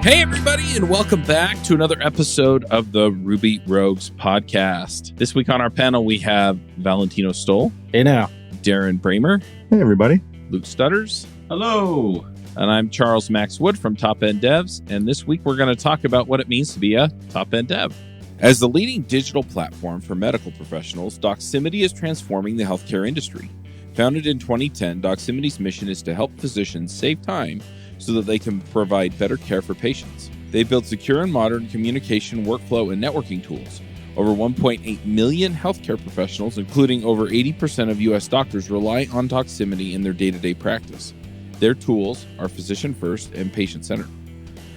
Hey, everybody, and welcome back to another episode of the Ruby Rogues podcast. This week on our panel, we have Valentino Stoll. Hey now. Darren Bramer. Hey, everybody. Luke Stutters. Hello. And I'm Charles Max Wood from Top End Devs. And this week, we're going to talk about what it means to be a top end dev. As the leading digital platform for medical professionals, Doximity is transforming the healthcare industry. Founded in 2010, Doximity's mission is to help physicians save time so that they can provide better care for patients. They build secure and modern communication, workflow, and networking tools. Over 1.8 million healthcare professionals, including over 80% of U.S. doctors, rely on Doximity in their day-to-day practice. Their tools are physician-first and patient-centered.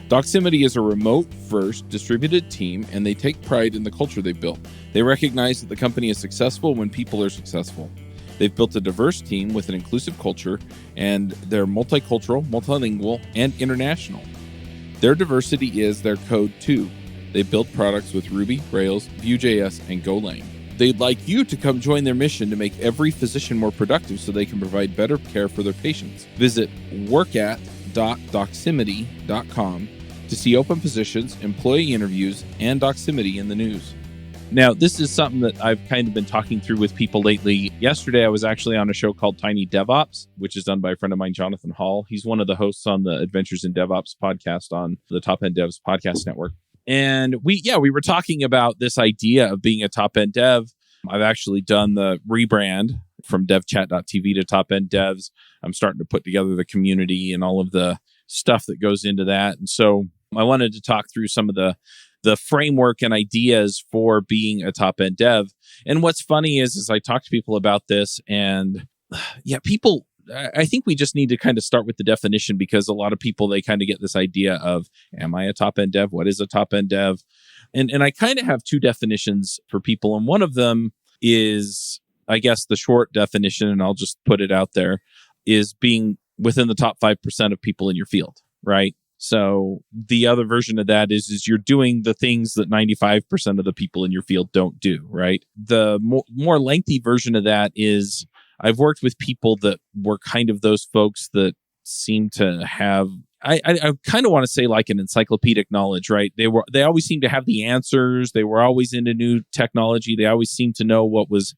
Doximity is a remote-first distributed team, and they take pride in the culture they've built. They recognize that the company is successful when people are successful. They've built a diverse team with an inclusive culture, and they're multicultural, multilingual, and international. Their diversity is their code too. They build products with Ruby, Rails, Vue.js, and Golang. They'd like you to come join their mission to make every physician more productive so they can provide better care for their patients. Visit workat.doximity.com to see open positions, employee interviews, and Doximity in the news. Now, this is something that I've kind of been talking through with people lately. Yesterday, I was actually on a show called Tiny DevOps, which is done by a friend of mine, Jonathan Hall. He's one of the hosts on the Adventures in DevOps podcast on the Top End Devs podcast network. And we were talking about this idea of being a top end dev. I've actually done the rebrand from devchat.tv to Top End Devs. I'm starting to put together the community and all of the stuff that goes into that. And so I wanted to talk through some of the framework and ideas for being a top end dev. And what's funny is I talk to people about this, and I think we just need to kind of start with the definition, because a lot of people, they kind of get this idea of, am I a top end dev? What is a top end dev? And I kind of have two definitions for people. And one of them is, I guess, the short definition, and I'll just put it out there, is being within the top 5% of people in your field, right? So the other version of that is you're doing the things that 95% of the people in your field don't do, right? The more lengthy version of that is, I've worked with people that were kind of those folks that seem to have, I kind of want to say like an encyclopedic knowledge, right? They always seem to have the answers. They were always into new technology. They always seemed to know what was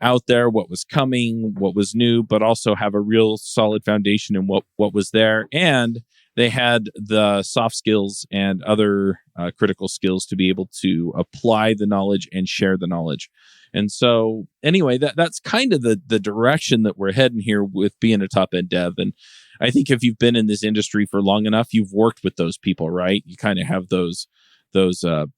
out there, what was coming, what was new, but also have a real solid foundation in what was there. And they had the soft skills and other critical skills to be able to apply the knowledge and share the knowledge. And so anyway, that's kind of the direction that we're heading here with being a top end dev. And I think if you've been in this industry for long enough, you've worked with those people, right? You kind of have those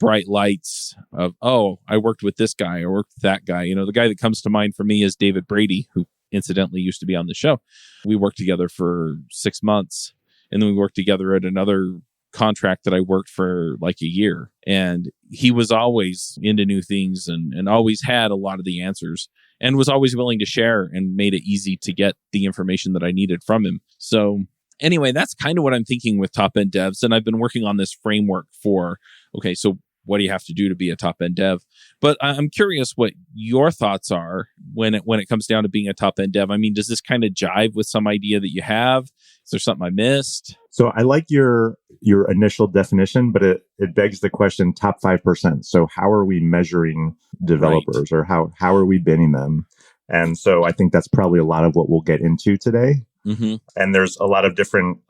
bright lights of, oh, I worked with this guy, I worked with that guy. You know, the guy that comes to mind for me is David Brady, who incidentally used to be on the show. We worked together for 6 months. And then we worked together at another contract that I worked for like a year. And he was always into new things and always had a lot of the answers and was always willing to share and made it easy to get the information that I needed from him. So anyway, that's kind of what I'm thinking with top end devs. And I've been working on this framework for, okay, so what do you have to do to be a top end dev? But I'm curious what your thoughts are when it comes down to being a top end dev. I mean, does this kind of jive with some idea that you have? Is there something I missed? So I like your initial definition, but it begs the question, top 5%. So how are we measuring developers, right? Or how are we binning them? And so I think that's probably a lot of what we'll get into today. Mm-hmm. And there's a lot of different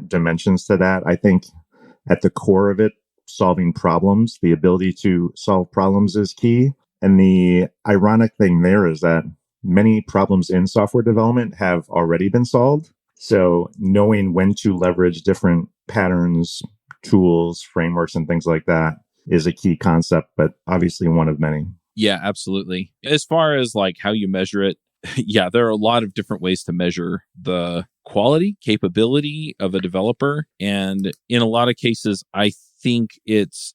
dimensions to that. I think at the core of it, solving problems, the ability to solve problems is key. And the ironic thing there is that many problems in software development have already been solved. So knowing when to leverage different patterns, tools, frameworks, and things like that is a key concept, but obviously one of many. Yeah, absolutely. As far as like how you measure it, yeah, there are a lot of different ways to measure the quality, capability of a developer. And in a lot of cases, I think it's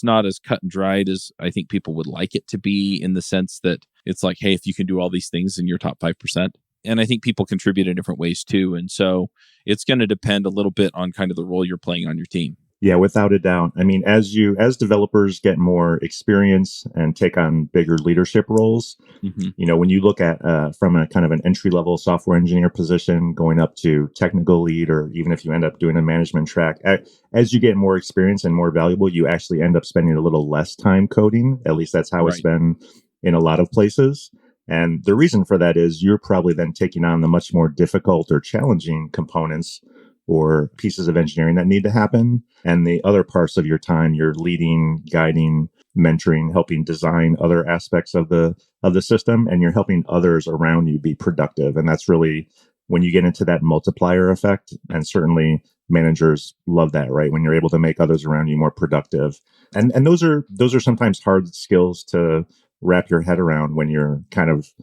not as cut and dried as I think people would like it to be, in the sense that it's like, hey, if you can do all these things in your top 5%. And I think people contribute in different ways too. And so it's going to depend a little bit on kind of the role you're playing on your team. Yeah, without a doubt. I mean, as developers get more experience and take on bigger leadership roles, Hmm. when you look at from a kind of an entry level software engineer position going up to technical lead, or even if you end up doing a management track, as you get more experience and more valuable, you actually end up spending a little less time coding. At least that's how it's Right. been in a lot of places. And the reason for that is you're probably then taking on the much more difficult or challenging components or pieces of engineering that need to happen. And the other parts of your time, you're leading, guiding, mentoring, helping design other aspects of the system, and you're helping others around you be productive. And that's really when you get into that multiplier effect. And certainly managers love that, right? When you're able to make others around you more productive. And those are sometimes hard skills to wrap your head around when you're kind of,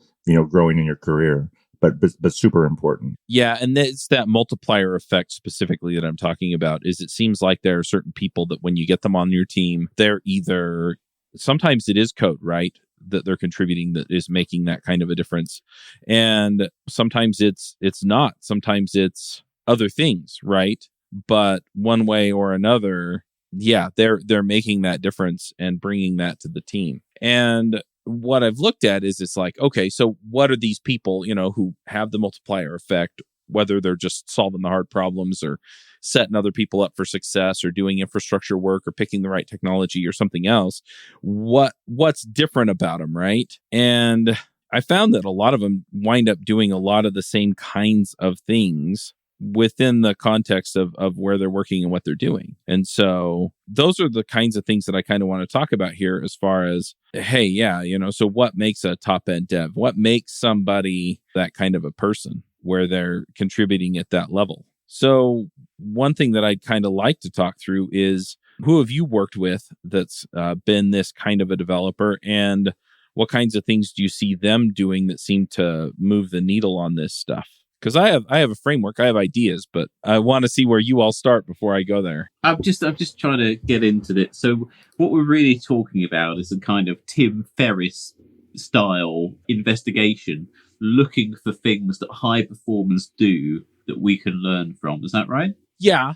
growing in your career. But super important. Yeah, and it's that multiplier effect specifically that I'm talking about. Is it seems like there are certain people that when you get them on your team, they're either sometimes it is code, right? That they're contributing that is making that kind of a difference. And sometimes it's not. Sometimes it's other things, right? But one way or another, yeah, they're making that difference and bringing that to the team. And what I've looked at is it's like, okay, so what are these people, who have the multiplier effect, whether they're just solving the hard problems or setting other people up for success or doing infrastructure work or picking the right technology or something else, what's different about them, right? And I found that a lot of them wind up doing a lot of the same kinds of things within the context of where they're working and what they're doing. And so those are the kinds of things that I kind of want to talk about here as far as, hey, yeah, so what makes a top end dev? What makes somebody that kind of a person where they're contributing at that level? So one thing that I'd kind of like to talk through is who have you worked with that's been this kind of a developer, and what kinds of things do you see them doing that seem to move the needle on this stuff? Because I have a framework, I have ideas, but I want to see where you all start before I go there. I'm just trying to get into it. So what we're really talking about is a kind of Tim Ferriss style investigation, looking for things that high performers do that we can learn from. Is that right? Yeah,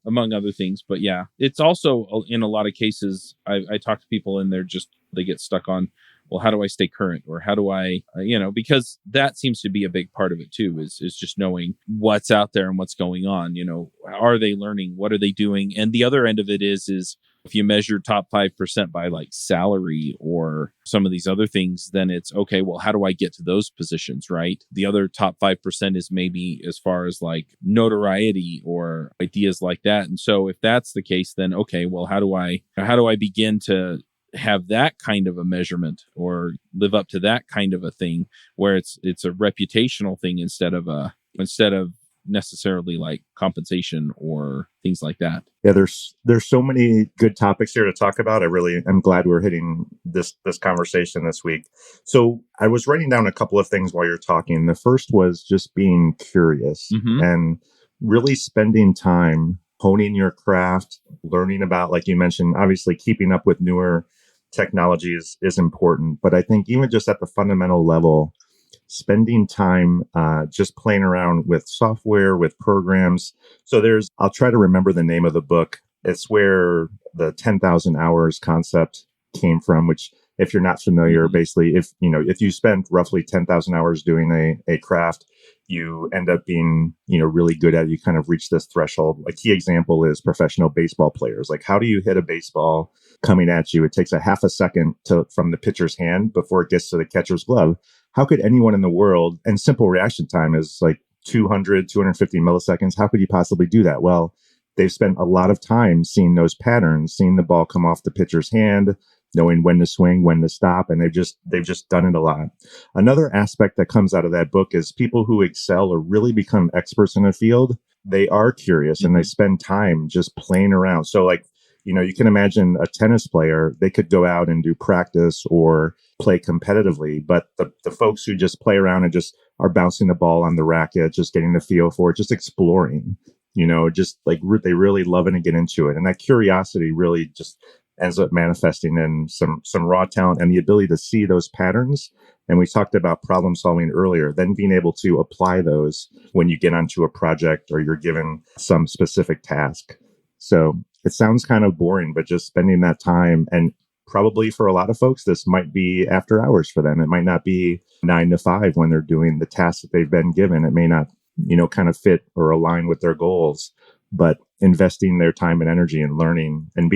among other things. But yeah, it's also in a lot of cases, I talk to people and they get stuck on, well, how do I stay current, or how do I, because that seems to be a big part of it too, is just knowing what's out there and what's going on. Are they learning? What are they doing? And the other end of it is if you measure top 5% by like salary or some of these other things, then it's okay, well, how do I get to those positions, right? The other top 5% is maybe as far as like notoriety or ideas like that. And so if that's the case, then okay, well, how do I begin to have that kind of a measurement or live up to that kind of a thing where it's a reputational thing instead of necessarily like compensation or things like that. Yeah, there's so many good topics here to talk about. I'm glad we're hitting this conversation this week. So I was writing down a couple of things while you're talking. The first was just being curious and really spending time honing your craft, learning about, like you mentioned, obviously keeping up with newer technologies is important. But I think even just at the fundamental level, spending time just playing around with software, with programs. So I'll try to remember the name of the book. It's where the 10,000 hours concept came from, which if you're not familiar, basically, if you spend roughly 10,000 hours doing a craft, you end up being, really good at it. You kind of reach this threshold. A key example is professional baseball players. Like, how do you hit a baseball coming at you? It takes a half a second from the pitcher's hand before it gets to the catcher's glove. How could anyone in the world, and simple reaction time is like 250 milliseconds. How could you possibly do that? Well, they've spent a lot of time seeing those patterns, seeing the ball come off the pitcher's hand, knowing when to swing, when to stop, and they've just done it a lot. Another aspect that comes out of that book is people who excel or really become experts in a field, they are curious and they spend time just playing around. So like, you can imagine a tennis player, they could go out and do practice or play competitively, but the folks who just play around and just are bouncing the ball on the racket, just getting the feel for it, just exploring, just like they really love it and get into it. And that curiosity really just ends up manifesting in some raw talent and the ability to see those patterns. And we talked about problem solving earlier, then being able to apply those when you get onto a project or you're given some specific task. So it sounds kind of boring, but just spending that time, and probably for a lot of folks, this might be after hours for them. It might not be 9 to 5 when they're doing the tasks that they've been given. It may not, kind of fit or align with their goals, but investing their time and energy in learning and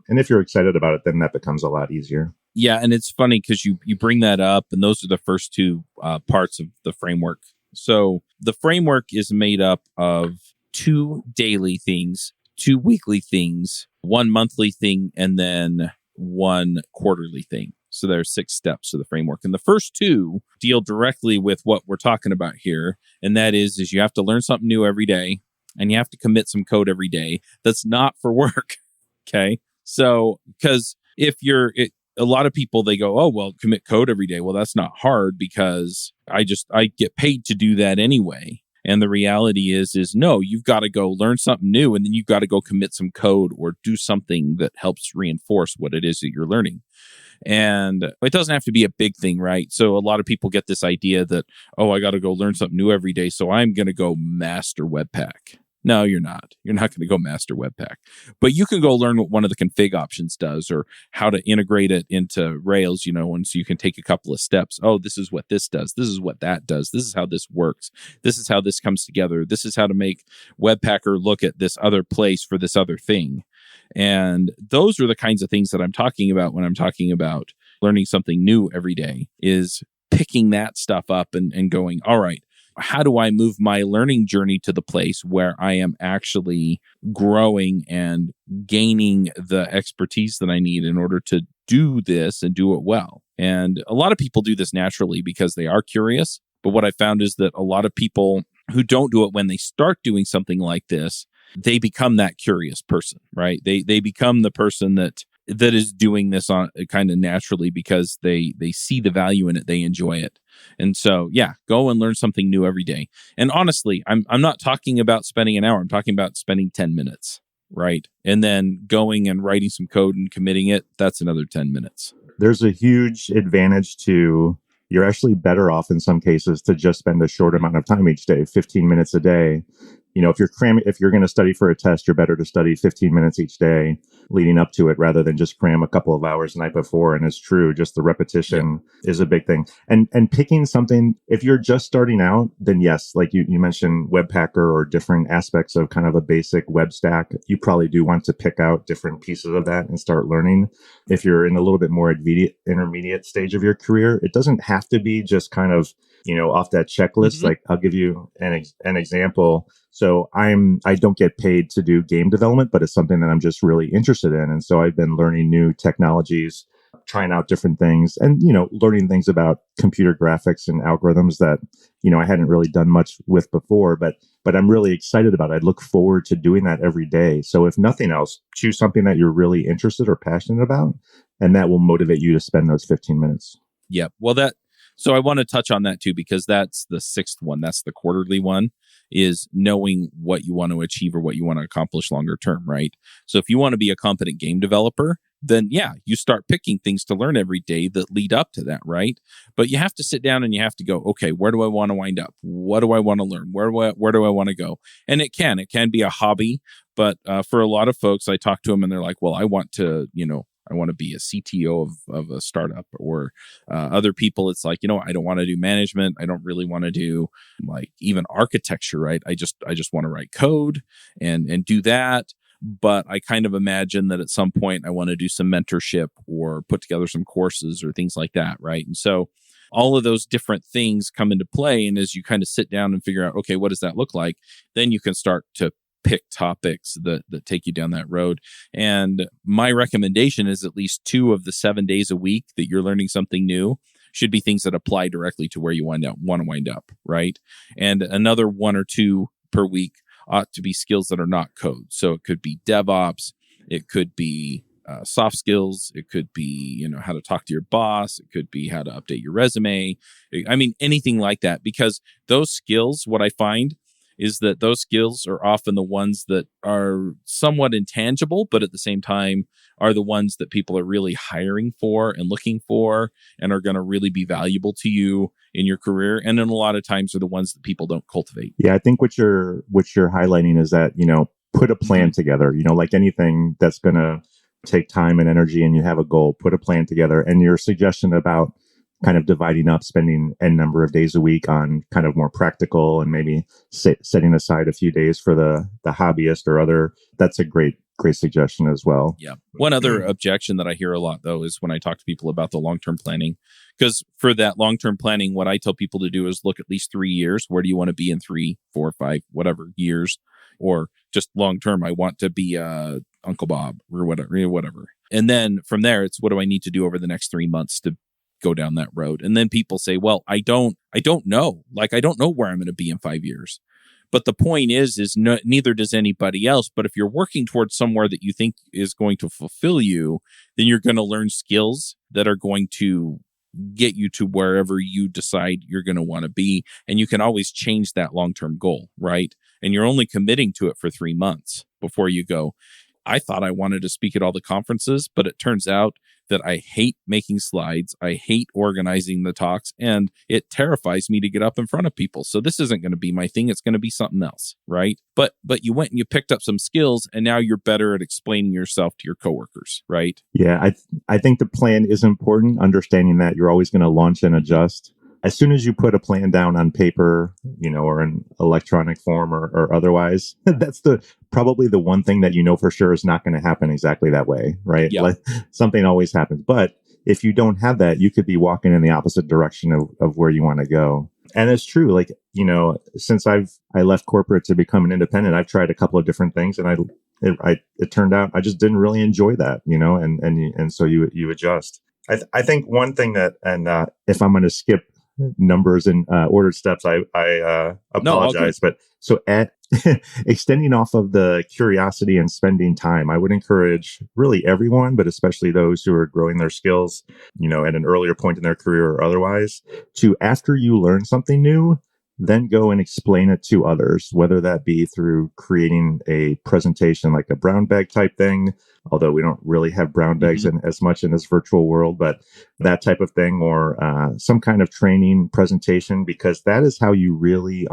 if you're excited about it, then that becomes a lot easier. Yeah. And it's funny because you bring that up, and those are the first two parts of the framework. So the framework is made up of 2 daily things, 2 weekly things, 1 monthly thing, and then 1 quarterly thing. So there are 6 steps to the framework. And the first 2 deal directly with what we're talking about here. And that is you have to learn something new every day, and you have to commit some code every day that's not for work. Okay. So, because a lot of people, they go, oh, well, commit code every day. Well, that's not hard because I get paid to do that anyway. And the reality is no, you've got to go learn something new, and then you've got to go commit some code or do something that helps reinforce what it is that you're learning. And it doesn't have to be a big thing, right? So a lot of people get this idea that, oh, I got to go learn something new every day, so I'm going to go master Webpack. No, you're not. You're not going to go master Webpack. But you can go learn what one of the config options does, or how to integrate it into Rails, and so you can take a couple of steps. Oh, this is what this does. This is what that does. This is how this works. This is how this comes together. This is how to make Webpacker look at this other place for this other thing. And those are the kinds of things that I'm talking about when I'm talking about learning something new every day, is picking that stuff up and going, all right, how do I move my learning journey to the place where I am actually growing and gaining the expertise that I need in order to do this and do it well? And a lot of people do this naturally because they are curious. But what I found is that a lot of people who don't do it when they start doing something like this, they become that curious person, right? They become the person that is doing this on kind of naturally because they see the value in it, they enjoy it. And so, yeah, go and learn something new every day. And honestly, I'm not talking about spending an hour. I'm talking about spending 10 minutes, right? And then going and writing some code and committing it, that's another 10 minutes. There's a huge advantage to, you're actually better off in some cases to just spend a short amount of time each day, 15 minutes a day. If you're going to study for a test, you're better to study 15 minutes each day leading up to it rather than just cram a couple of hours the night before. And it's true, just the repetition is a big thing. And picking something, if you're just starting out, then yes, like you mentioned Webpacker or different aspects of kind of a basic web stack, you probably do want to pick out different pieces of that and start learning. If you're in a little bit more intermediate stage of your career, it doesn't have to be just kind of, off that checklist. Like I'll give you an example. So I don't get paid to do game development, but it's something that I'm just really interested in. And so I've been learning new technologies, trying out different things, and, learning things about computer graphics and algorithms that, I hadn't really done much with before, but I'm really excited about it. I look forward to doing that every day. So if nothing else, choose something that you're really interested or passionate about, and that will motivate you to spend those 15 minutes. Yeah. Well, so I want to touch on that too, because that's the 6th one. That's the quarterly one, is knowing what you want to achieve or what you want to accomplish longer term, right? So if you want to be a competent game developer, then yeah, you start picking things to learn every day that lead up to that, right? But you have to sit down and you have to go, okay, where do I want to wind up? What do I want to learn? Where do I want to go? And it can be a hobby, but for a lot of folks, I talk to them and they're like, well, I want to be a CTO of a startup, or other people. It's like, I don't want to do management. I don't really want to do like even architecture, right? I just want to write code and do that. But I kind of imagine that at some point I want to do some mentorship or put together some courses or things like that, right? And so all of those different things come into play. And as you kind of sit down and figure out, okay, what does that look like? Then you can start to pick topics that take you down that road. And my recommendation is at least 2 of the 7 days a week that you're learning something new should be things that apply directly to where you want to wind up, right? And another 1 or 2 per week ought to be skills that are not code. So it could be DevOps, it could be soft skills, it could be, how to talk to your boss, it could be how to update your resume. I mean, anything like that, because those skills, what I find is that those skills are often the ones that are somewhat intangible, but at the same time are the ones that people are really hiring for and looking for and are going to really be valuable to you in your career. And then a lot of times are the ones that people don't cultivate. Yeah, I think what you're highlighting is that, put a plan together, like anything that's going to take time and energy and you have a goal, put a plan together. And your suggestion about kind of dividing up, spending a number of days a week on kind of more practical and maybe setting aside a few days for the hobbyist or other, that's a great suggestion as well. Yeah. One other objection that I hear a lot, though, is when I talk to people about the long-term planning, because for that long-term planning, what I tell people to do is look at least 3 years. Where do you want to be in 3, 4, 5, whatever years, or just long-term? I want to be Uncle Bob or whatever. And then from there, it's what do I need to do over the next 3 months to go down that road? And then people say, well, I don't know. Like, I don't know where I'm going to be in 5 years. But the point is neither does anybody else. But if you're working towards somewhere that you think is going to fulfill you, then you're going to learn skills that are going to get you to wherever you decide you're going to want to be. And you can always change that long-term goal, right? And you're only committing to it for 3 months before you go, I thought I wanted to speak at all the conferences, but it turns out that I hate making slides. I hate organizing the talks, and it terrifies me to get up in front of people. So this isn't going to be my thing. It's going to be something else, right? But you went and you picked up some skills, and now you're better at explaining yourself to your coworkers, right? Yeah, I think the plan is important, understanding that you're always going to launch and adjust. As soon as you put a plan down on paper, or in electronic form or otherwise, that's probably the one thing that for sure is not going to happen exactly that way, right? Yep. Like, something always happens. But if you don't have that, you could be walking in the opposite direction of where you want to go. And it's true. Like, since I left corporate to become an independent, I've tried a couple of different things, and it turned out I just didn't really enjoy that, and so you adjust. I think one thing that, and if I'm going to skip numbers and ordered steps, I apologize. But so extending off of the curiosity and spending time, I would encourage really everyone, but especially those who are growing their skills, at an earlier point in their career or otherwise, to, after you learn something new, then go and explain it to others, whether that be through creating a presentation like a brown bag type thing, although we don't really have brown bags in as much in this virtual world, but that type of thing, or some kind of training presentation, because that is how you really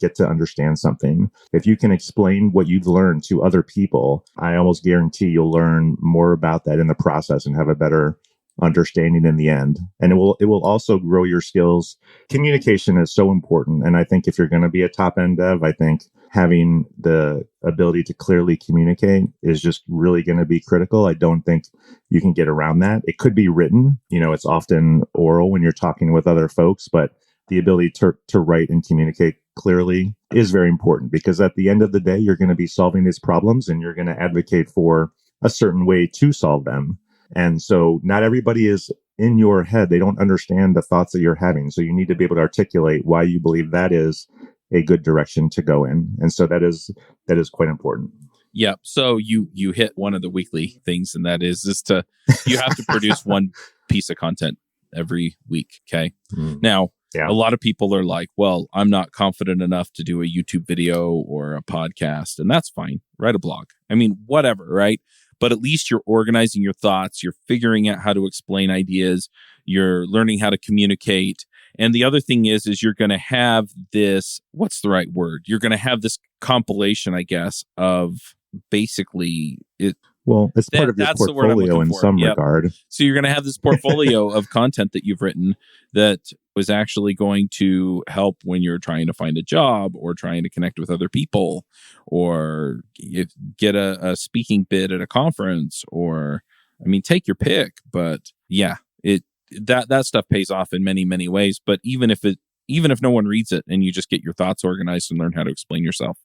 get to understand something. If you can explain what you've learned to other people, I almost guarantee you'll learn more about that in the process and have a better understanding in the end. And it will also grow your skills. Communication is so important. And I think if you're going to be a top end dev, I think having the ability to clearly communicate is just really going to be critical. I don't think you can get around that. It could be written, it's often oral when you're talking with other folks, but the ability to write and communicate clearly is very important, because at the end of the day, you're going to be solving these problems and you're going to advocate for a certain way to solve them. And so not everybody is in your head. They don't understand the thoughts that you're having. So you need to be able to articulate why you believe that is a good direction to go in. And so that is quite important. Yeah. So you hit one of the weekly things, and that is you have to produce one piece of content every week. Okay. Now, a lot of people are like, well, I'm not confident enough to do a YouTube video or a podcast, and that's fine. Write a blog. I mean, whatever, right? But at least you're organizing your thoughts. You're figuring out how to explain ideas. You're learning how to communicate. And the other thing is you're going to have this, what's the right word? You're going to have this compilation, I guess, of basically it. Well, it's part of your portfolio in some regard. So you're going to have this portfolio of content that you've written that was actually going to help when you're trying to find a job or trying to connect with other people or get a speaking bid at a conference, or, I mean, take your pick. But yeah, that stuff pays off in many, many ways. But even if no one reads it and you just get your thoughts organized and learn how to explain yourself,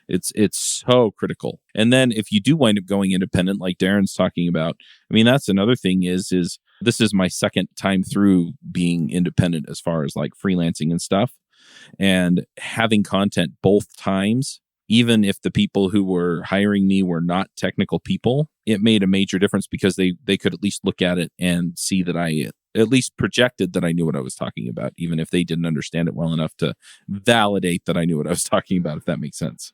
it's so critical. And then if you do wind up going independent, like Darren's talking about, I mean, that's another thing is this is my second time through being independent as far as like freelancing and stuff, and having content both times, even if the people who were hiring me were not technical people, it made a major difference because they could at least look at it and see that I at least projected that I knew what I was talking about, even if they didn't understand it well enough to validate that I knew what I was talking about, if that makes sense.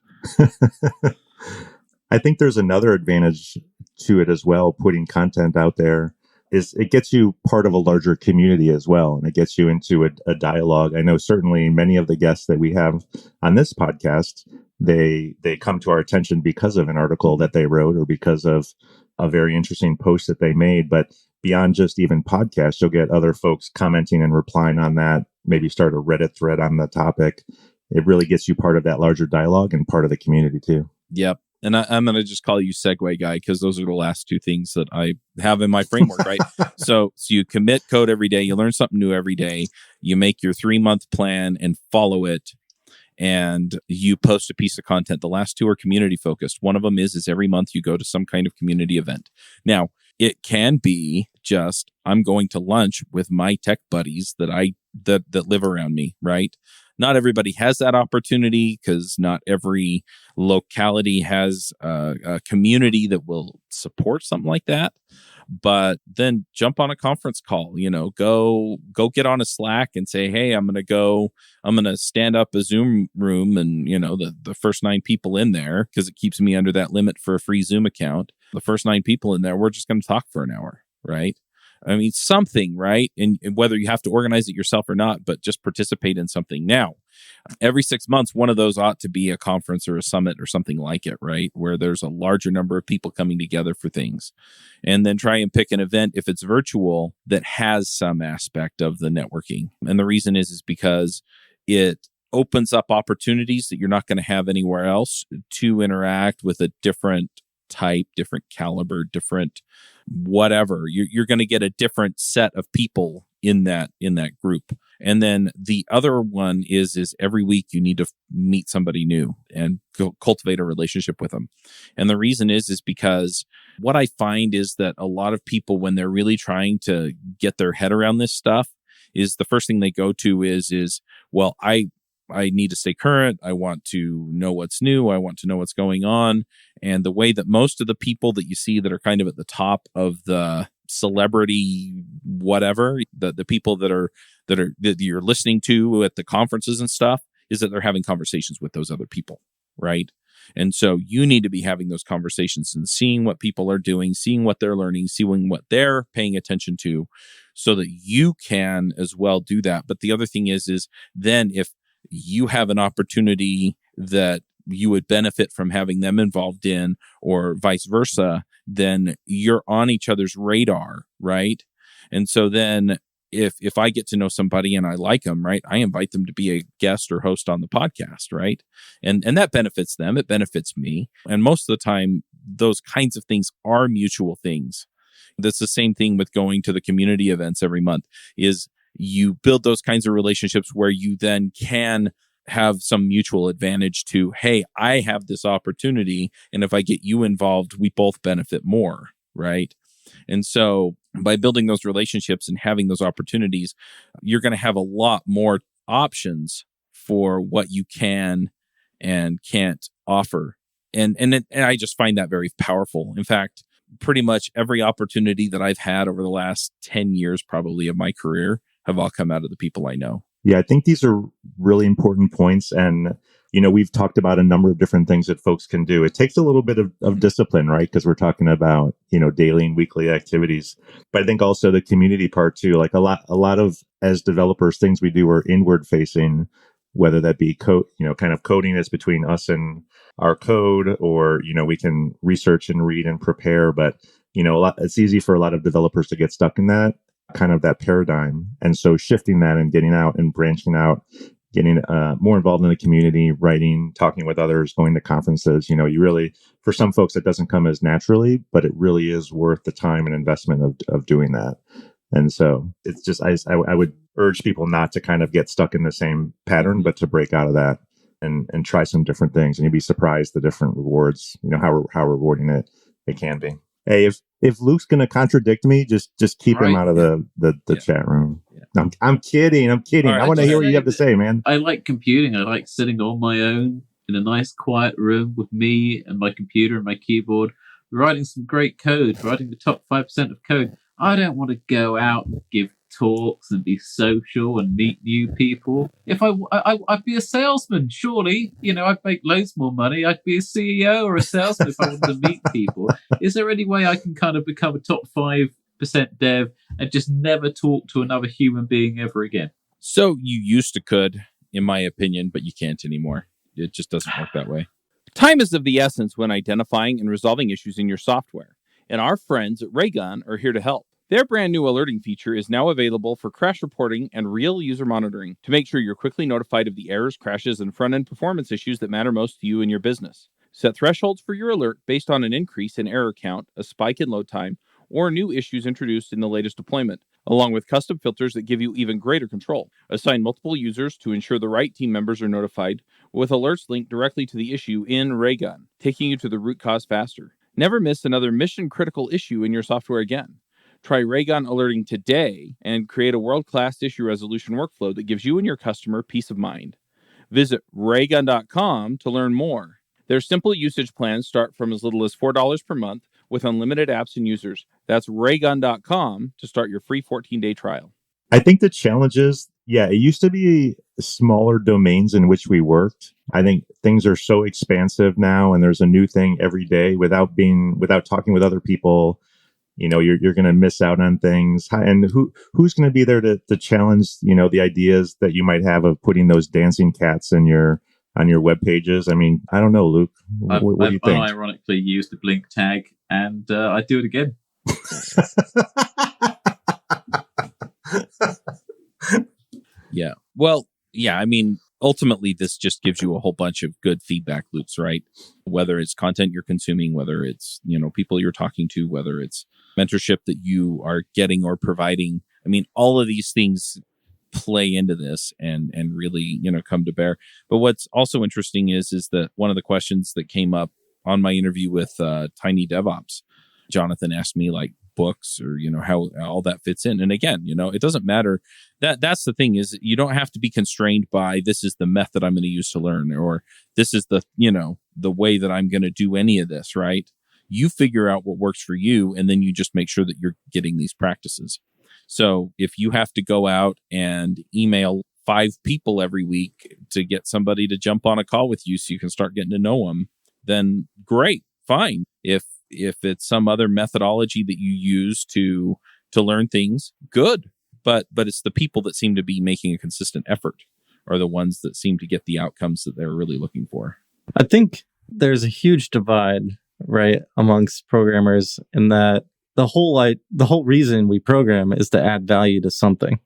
I think there's another advantage to it as well. Putting content out there is it gets you part of a larger community as well. And it gets you into a dialogue. I know certainly many of the guests that we have on this podcast they come to our attention because of an article that they wrote or because of a very interesting post that they made. But beyond just even podcasts, you'll get other folks commenting and replying on that, maybe start a Reddit thread on the topic. It really gets you part of that larger dialogue and part of the community too. Yep. And I'm going to just call you Segue guy because those are the last two things that I have in my framework, right? So you commit code every day. You learn something new every day. You make your 3-month plan and follow it. And you post a piece of content. The last two are community focused. One of them is every month you go to some kind of community event. Now, it can be just I'm going to lunch with my tech buddies that live around me, right? Not everybody has that opportunity because not every locality has a community that will support something like that. But then jump on a conference call, go get on a Slack and say, hey, I'm going to stand up a Zoom room and, the first 9 people in there, because it keeps me under that limit for a free Zoom account. The first 9 people in there, we're just going to talk for an hour, right? I mean, something, right? And whether you have to organize it yourself or not, but just participate in something. Now, every 6 months, one of those ought to be a conference or a summit or something like it, right? Where there's a larger number of people coming together for things. And then try and pick an event, if it's virtual, that has some aspect of the networking. And the reason is because it opens up opportunities that you're not going to have anywhere else to interact with a different type, different caliber, different whatever. You're going to get a different set of people in that group. And then the other one is every week you need to meet somebody new and cultivate a relationship with them. And the reason is because what I find is that a lot of people, when they're really trying to get their head around this stuff, is the first thing they go to is well, I need to stay current. I want to know what's new. I want to know what's going on. And the way that most of the people that you see that are kind of at the top of the celebrity, whatever, the people that you're listening to at the conferences and stuff, is that they're having conversations with those other people, right? And so you need to be having those conversations and seeing what people are doing, seeing what they're learning, seeing what they're paying attention to, so that you can as well do that. But the other thing is then if you have an opportunity that you would benefit from having them involved in, or vice versa, then you're on each other's radar, right? And so then if I get to know somebody and I like them, right, I invite them to be a guest or host on the podcast, right? And that benefits them. It benefits me. And most of the time, those kinds of things are mutual things. That's the same thing with going to the community events every month, is you build those kinds of relationships where you then can have some mutual advantage to, hey, I have this opportunity, and if I get you involved, we both benefit more, right? And so by building those relationships and having those opportunities, you're going to have a lot more options for what you can and can't offer. And I just find that very powerful. In fact, pretty much every opportunity that I've had over the last 10 years, probably, of my career have all come out of the people I know. Yeah, I think these are really important points. And, we've talked about a number of different things that folks can do. It takes a little bit of discipline, right? Because we're talking about, daily and weekly activities. But I think also the community part too, like a lot of, as developers, things we do are inward facing, whether that be code, kind of coding that's between us and our code, or, we can research and read and prepare. But, it's easy for a lot of developers to get stuck in that kind of that paradigm. And so shifting that and getting out and branching out, getting more involved in the community, writing, talking with others, going to conferences, you really, for some folks, it doesn't come as naturally, but it really is worth the time and investment of doing that. And so it's just, I would urge people not to kind of get stuck in the same pattern, but to break out of that and try some different things. And you'd be surprised the different rewards, how rewarding it can be. Hey, if Luke's going to contradict me, just keep him out of the chat room. Yeah. I'm kidding. Right, I want to hear what you have to say, man. I like computing. I like sitting on my own in a nice quiet room with me and my computer and my keyboard, writing some great code, writing the top 5% of code. I don't want to go out and give talks and be social and meet new people. If I'd be a salesman, surely. I'd make loads more money. I'd be a CEO or a salesman if I wanted to meet people. Is there any way I can kind of become a top 5% dev and just never talk to another human being ever again? So you used to could, in my opinion, but you can't anymore. it just doesn't work that way. Time is of the essence when identifying and resolving issues in your software, and our friends at Raygun are here to help. Their brand new alerting feature is now available for crash reporting and real user monitoring to make sure you're quickly notified of the errors, crashes, and front-end performance issues that matter most to you and your business. Set thresholds for your alert based on an increase in error count, a spike in load time, or new issues introduced in the latest deployment, along with custom filters that give you even greater control. Assign multiple users to ensure the right team members are notified, with alerts linked directly to the issue in Raygun, taking you to the root cause faster. Never miss another mission-critical issue in your software again. Try Raygun Alerting today and create a world-class issue resolution workflow that gives you and your customer peace of mind. Visit Raygun.com to learn more. Their simple usage plans start from as little as $4 per month with unlimited apps and users. That's Raygun.com to start your free 14-day trial. I think the challenge is, it used to be smaller domains in which we worked. I think things are so expansive now, and there's a new thing every day without talking with other people. You're going to miss out on things. And who's going to be there to challenge, the ideas that you might have of putting those dancing cats on your web pages? I mean, I don't know, Luke. What do you think? I ironically used the blink tag, and I do it again. Yeah. Well, yeah, I mean, ultimately, this just gives you a whole bunch of good feedback loops, right? Whether it's content you're consuming, whether it's, people you're talking to, whether it's mentorship that you are getting or providing. I mean, all of these things play into this and really, come to bear. But what's also interesting is that one of the questions that came up on my interview with Tiny DevOps, Jonathan asked me like books or, how all that fits in. And again, it doesn't matter. That's the thing is you don't have to be constrained by this is the method I'm going to use to learn, or this is the, the way that I'm going to do any of this, right? You figure out what works for you, and then you just make sure that you're getting these practices. So if you have to go out and email 5 people every week to get somebody to jump on a call with you so you can start getting to know them, then great, fine. If it's some other methodology that you use to learn things, good. But it's the people that seem to be making a consistent effort are the ones that seem to get the outcomes that they're really looking for. I think there's a huge divide, right, amongst programmers in that the whole reason we program is to add value to something,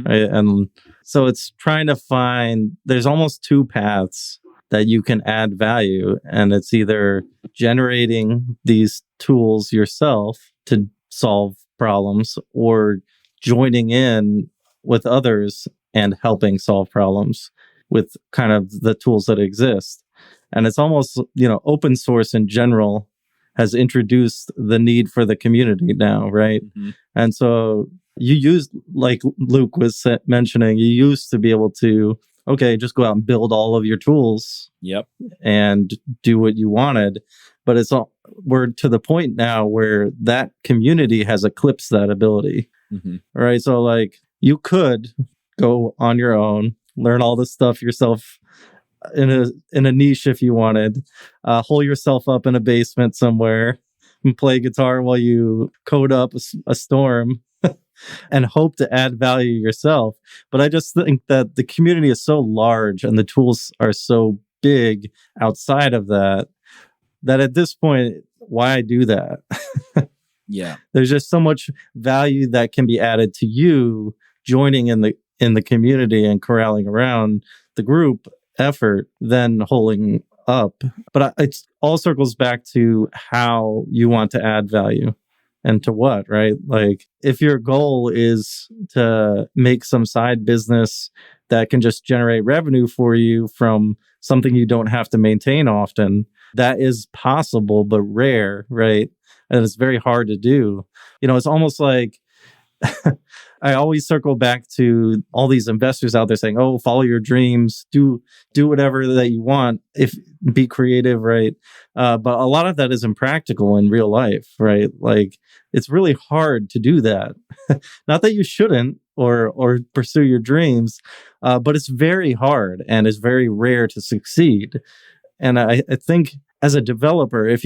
right? And so it's trying to find, there's almost 2 paths that you can add value, and it's either generating these tools yourself to solve problems or joining in with others and helping solve problems with kind of the tools that exist. And it's almost, open source in general has introduced the need for the community now, right? Mm-hmm. And so you used, like Luke was mentioning, you used to be able to, just go out and build all of your tools. Yep. And do what you wanted. But we're to the point now where that community has eclipsed that ability. Mm-hmm. Right. So like you could go on your own, learn all this stuff yourself in a niche if you wanted, hole yourself up in a basement somewhere and play guitar while you code up a storm and hope to add value yourself. But I just think that the community is so large and the tools are so big outside of that at this point, why do that? Yeah. There's just so much value that can be added to you joining in the community and corralling around the group effort than holding up. But it all circles back to how you want to add value and to what, right? Like if your goal is to make some side business that can just generate revenue for you from something you don't have to maintain often, that is possible, but rare, right? And it's very hard to do. It's almost like I always circle back to all these investors out there saying, "Oh, follow your dreams, do whatever that you want, be creative," right? But a lot of that is impractical in real life, right? Like it's really hard to do that. Not that you shouldn't or pursue your dreams, but it's very hard and it's very rare to succeed. And I think as a developer, if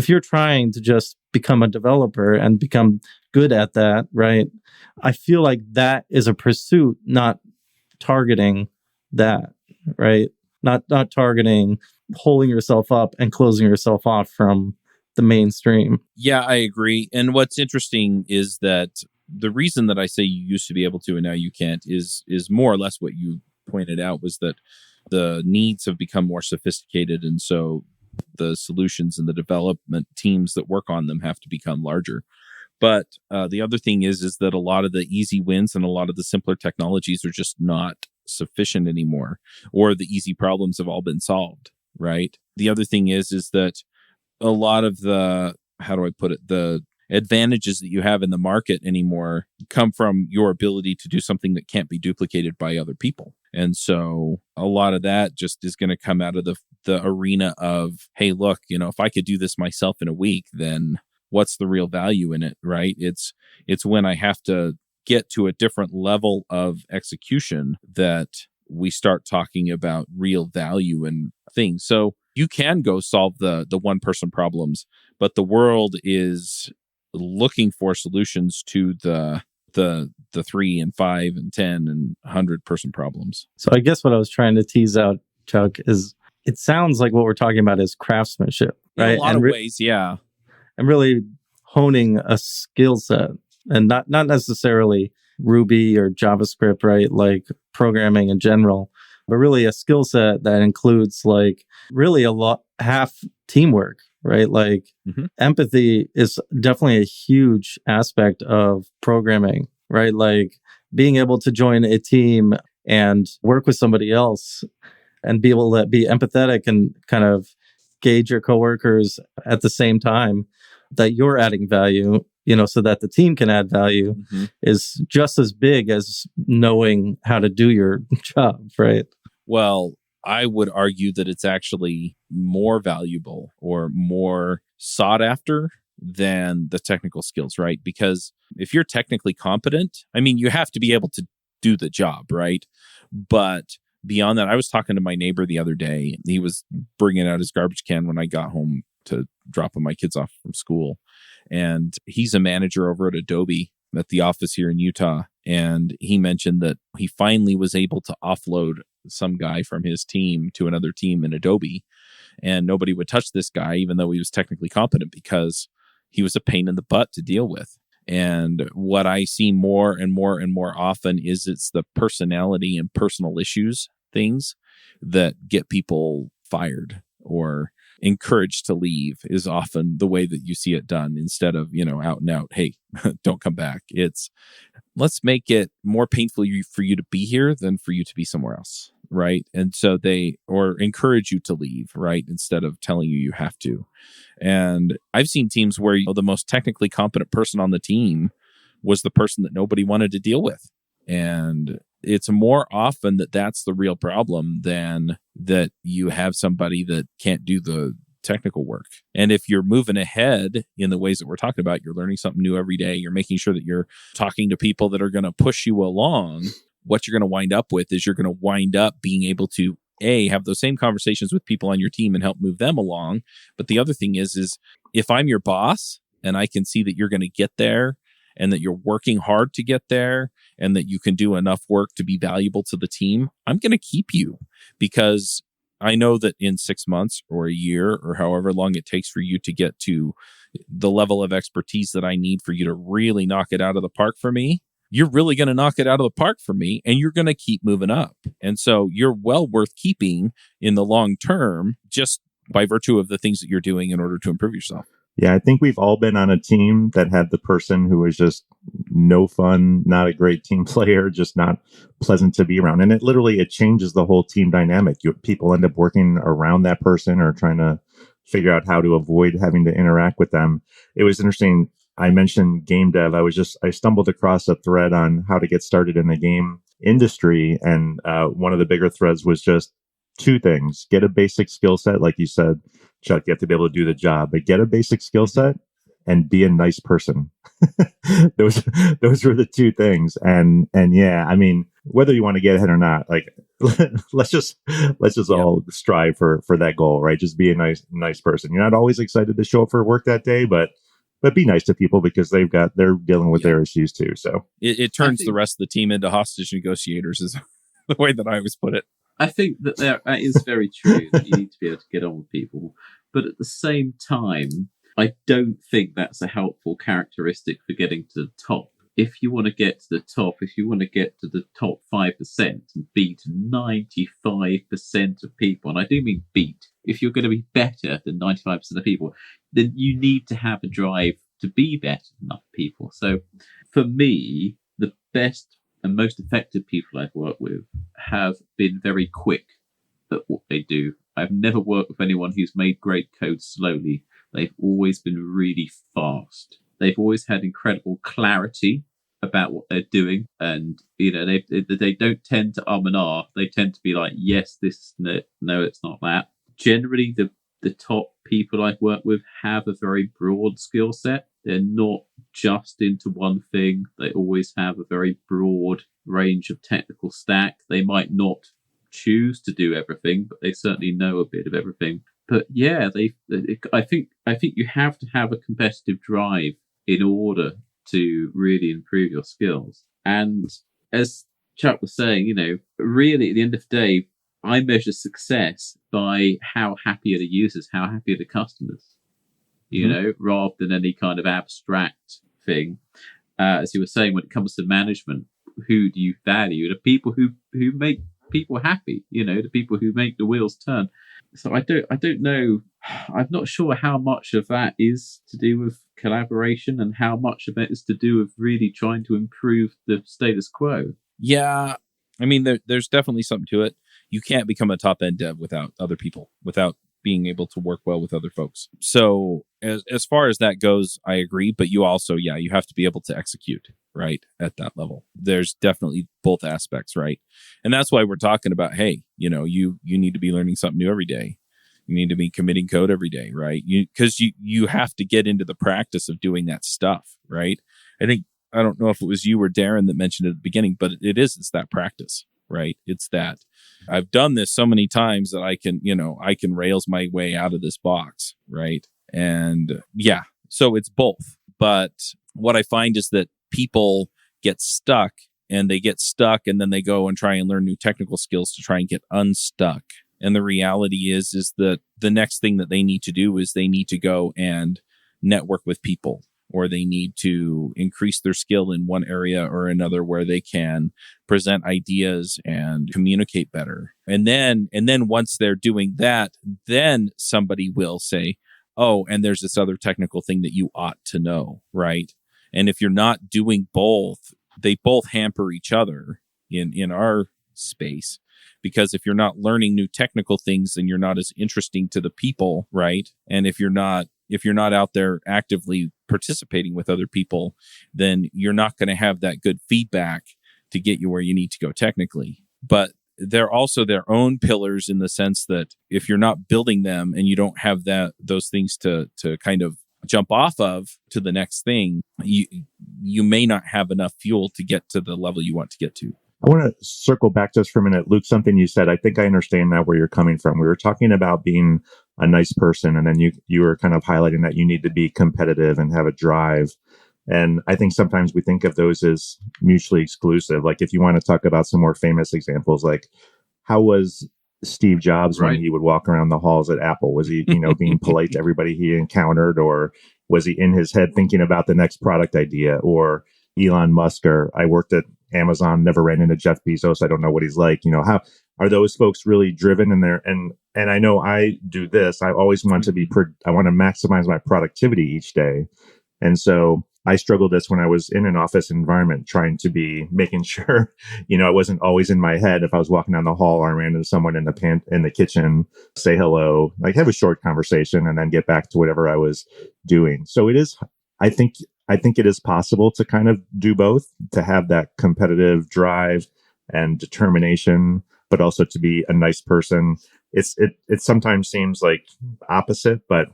you're trying to just become a developer and become good at that, right? I feel like that is a pursuit, not targeting that, right? not targeting holding yourself up and closing yourself off from the mainstream. Yeah, I agree. And what's interesting is that the reason that I say you used to be able to and now you can't is more or less what you pointed out, was that the needs have become more sophisticated, and so the solutions and the development teams that work on them have to become larger. But the other thing is that a lot of the easy wins and a lot of the simpler technologies are just not sufficient anymore, or the easy problems have all been solved, right? The other thing is that a lot of the, how do I put it, the advantages that you have in the market anymore come from your ability to do something that can't be duplicated by other people. And so a lot of that just is going to come out of the arena of, hey, look, if I could do this myself in a week, then what's the real value in it, right? It's when I have to get to a different level of execution that we start talking about real value in things. So you can go solve the one person problems, but the world is looking for solutions to the 3 and 5 and 10 and 100 person problems. So I guess what I was trying to tease out, Chuck, is it sounds like what we're talking about is craftsmanship, right? In a lot of ways, yeah. And really honing a skill set, and not necessarily Ruby or JavaScript, right? Like programming in general, but really a skill set that includes like really half teamwork, right? Like empathy is definitely a huge aspect of programming, right? Like being able to join a team and work with somebody else and be able to be empathetic and kind of gauge your coworkers at the same time that you're adding value, so that the team can add value is just as big as knowing how to do your job, right? Well, I would argue that it's actually more valuable or more sought after than the technical skills, right? Because if you're technically competent, I mean, you have to be able to do the job, right? But beyond that, I was talking to my neighbor the other day. He was bringing out his garbage can when I got home to dropping my kids off from school. And he's a manager over at Adobe at the office here in Utah. And he mentioned that he finally was able to offload some guy from his team to another team in Adobe. And nobody would touch this guy, even though he was technically competent, because he was a pain in the butt to deal with. And what I see more and more and more often is it's the personality and personal issues things that get people fired or encouraged to leave is often the way that you see it done, instead of, out and out, hey, don't come back. It's let's make it more painful for you to be here than for you to be somewhere else, right? And so or encourage you to leave, right? Instead of telling you have to. And I've seen teams where the most technically competent person on the team was the person that nobody wanted to deal with. And it's more often that that's the real problem than that you have somebody that can't do the technical work. And if you're moving ahead in the ways that we're talking about, you're learning something new every day, you're making sure that you're talking to people that are going to push you along, what you're going to wind up with is you're going to wind up being able to have those same conversations with people on your team and help move them along. But the other thing is if I'm your boss and I can see that you're going to get there and that you're working hard to get there and that you can do enough work to be valuable to the team, I'm going to keep you, because I know that in 6 months or a year or however long it takes for you to get to the level of expertise that I need for you to really knock it out of the park for me, you're really going to knock it out of the park for me, and you're going to keep moving up. And so you're well worth keeping in the long term, just by virtue of the things that you're doing in order to improve yourself. Yeah, I think we've all been on a team that had the person who was just no fun, not a great team player, just not pleasant to be around. And it changes the whole team dynamic. People end up working around that person or trying to figure out how to avoid having to interact with them. It was interesting. I mentioned game dev. I stumbled across a thread on how to get started in the game industry. And one of the bigger threads was just 2 things. Get a basic skill set. Like you said, Chuck, you have to be able to do the job, but get a basic skill set and be a nice person. those were the 2 things. And yeah, I mean, whether you want to get ahead or not, like let's just all strive for that goal, right? Just be a nice person. You're not always excited to show up for work that day, but be nice to people because they're dealing with their issues too. So it turns the rest of the team into hostage negotiators is the way that I always put it. I think that that is very true, that you need to be able to get on with people. But at the same time, I don't think that's a helpful characteristic for getting to the top. If you want to get to the top, if you want to get to the top 5% and beat 95% of people, and I do mean beat, if you're going to be better than 95% of people, then you need to have a drive to be better than other people. So for me, the best and most effective people I've worked with have been very quick at what they do. I've never worked with anyone who's made great code slowly. They've always been really fast. They've always had incredible clarity about what they're doing, and they don't tend to and ah. They tend to be like, yes, this, no, it's not that. Generally, the top people I've worked with have a very broad skill set. They're not just into one thing. They always have a very broad range of technical stack. They might not choose to do everything, but they certainly know a bit of everything. But yeah, I think you have to have a competitive drive in order to really improve your skills. And as Chuck was saying, really at the end of the day, I measure success by how happy are the users, how happy are the customers, rather than any kind of abstract thing. As you were saying, when it comes to management, who do you value? The people who make people happy, the people who make the wheels turn. So I don't know. I'm not sure how much of that is to do with collaboration and how much of it is to do with really trying to improve the status quo. Yeah. I mean, there's definitely something to it. You can't become a top-end dev without other people, without being able to work well with other folks. So as far as that goes, I agree. But you also, you have to be able to execute, right, at that level. There's definitely both aspects, right? And that's why we're talking about, hey, you need to be learning something new every day. You need to be committing code every day, right? Because you have to get into the practice of doing that stuff, right? I don't know if it was you or Darren that mentioned it at the beginning, but it's that practice, right? It's that I've done this so many times that I can Rails my way out of this box, right? And so it's both. But what I find is that people get stuck and then they go and try and learn new technical skills to try and get unstuck. And the reality is that the next thing that they need to do is they need to go and network with people, or they need to increase their skill in one area or another where they can present ideas and communicate better. And then once they're doing that, then somebody will say, oh, and there's this other technical thing that you ought to know, right? And if you're not doing both, they both hamper each other in our space. Because if you're not learning new technical things, then you're not as interesting to the people, right? And if you're not out there actively participating with other people, then you're not going to have that good feedback to get you where you need to go technically. But they're also their own pillars in the sense that if you're not building them and you don't have those things to kind of jump off of to the next thing, you may not have enough fuel to get to the level you want to get to. I want to circle back just for a minute. Luke, something you said, I think I understand now where you're coming from. We were talking about being a nice person, and then you were kind of highlighting that you need to be competitive and have a drive. And I think sometimes we think of those as mutually exclusive. Like if you want to talk about some more famous examples, like how was Steve Jobs when he would walk around the halls at Apple? Was he, being polite to everybody he encountered, or was he in his head thinking about the next product idea? Or Elon Musk, or I worked at Amazon, never ran into Jeff Bezos. I don't know what he's like. How are those folks really driven in there? And I know I do this. I always want to I want to maximize my productivity each day. And so I struggled this when I was in an office environment, trying to be making sure, I wasn't always in my head. If I was walking down the hall or I ran into someone in the kitchen, say hello, like have a short conversation and then get back to whatever I was doing. So it is, I think it is possible to kind of do both, to have that competitive drive and determination, but also to be a nice person. It sometimes seems like opposite, but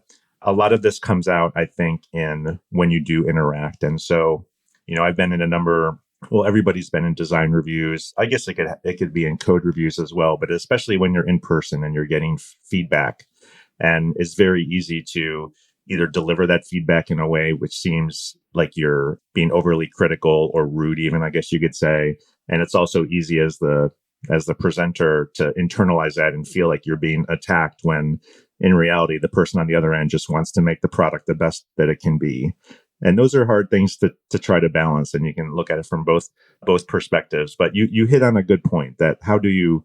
a lot of this comes out, I think, in when you do interact. And so, I've been in everybody's been in design reviews. I guess it could be in code reviews as well, but especially when you're in person and you're getting feedback, and it's very easy to either deliver that feedback in a way which seems like you're being overly critical or rude, even, I guess you could say. And it's also easy as the as the presenter to internalize that and feel like you're being attacked when in reality, the person on the other end just wants to make the product the best that it can be. And those are hard things to try to balance. And you can look at it from both perspectives. But you hit on a good point that how do you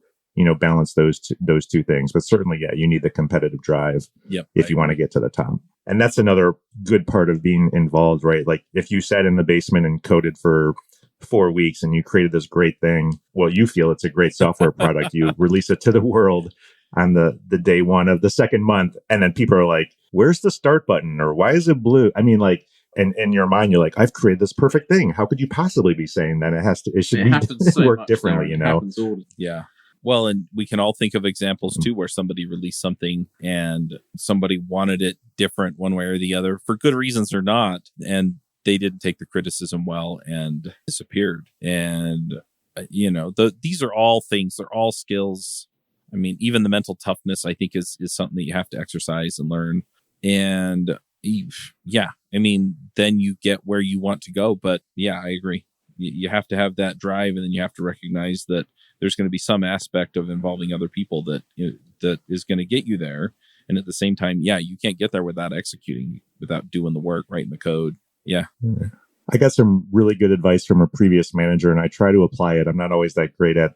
balance those two things? But certainly, yeah, you need the competitive drive if you want to get to the top. And that's another good part of being involved, right? Like if you sat in the basement and coded for 4 weeks and you created this great thing, well, you feel it's a great software product. You release it to the world on the day one of the second month. And then people are like, where's the start button? Or why is it blue? I mean, like, and in your mind, you're like, I've created this perfect thing. How could you possibly be saying that it should work differently, Yeah. Well, and we can all think of examples too, where somebody released something and somebody wanted it different one way or the other for good reasons or not. And they didn't take the criticism well and disappeared. And, these are all things, they're all skills. I mean, even the mental toughness, I think, is something that you have to exercise and learn. And yeah, I mean, then you get where you want to go. But yeah, I agree. You have to have that drive, and then you have to recognize that there's going to be some aspect of involving other people that is going to get you there. And at the same time, yeah, you can't get there without executing, without doing the work, writing the code. Yeah. I got some really good advice from a previous manager, and I try to apply it. I'm not always that great at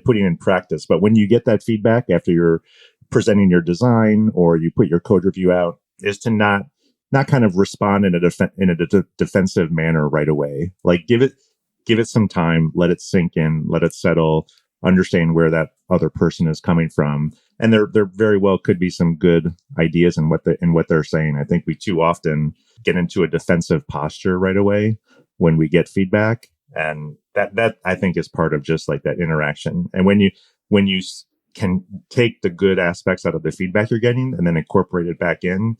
putting in practice, but when you get that feedback after you're presenting your design or you put your code review out, is to not kind of respond in a defensive manner right away. Like give it some time, let it sink in, let it settle, understand where that other person is coming from. And there very well could be some good ideas in what they're saying. I think we too often get into a defensive posture right away when we get feedback. And that I think is part of just like that interaction. And when you can take the good aspects out of the feedback you're getting and then incorporate it back in,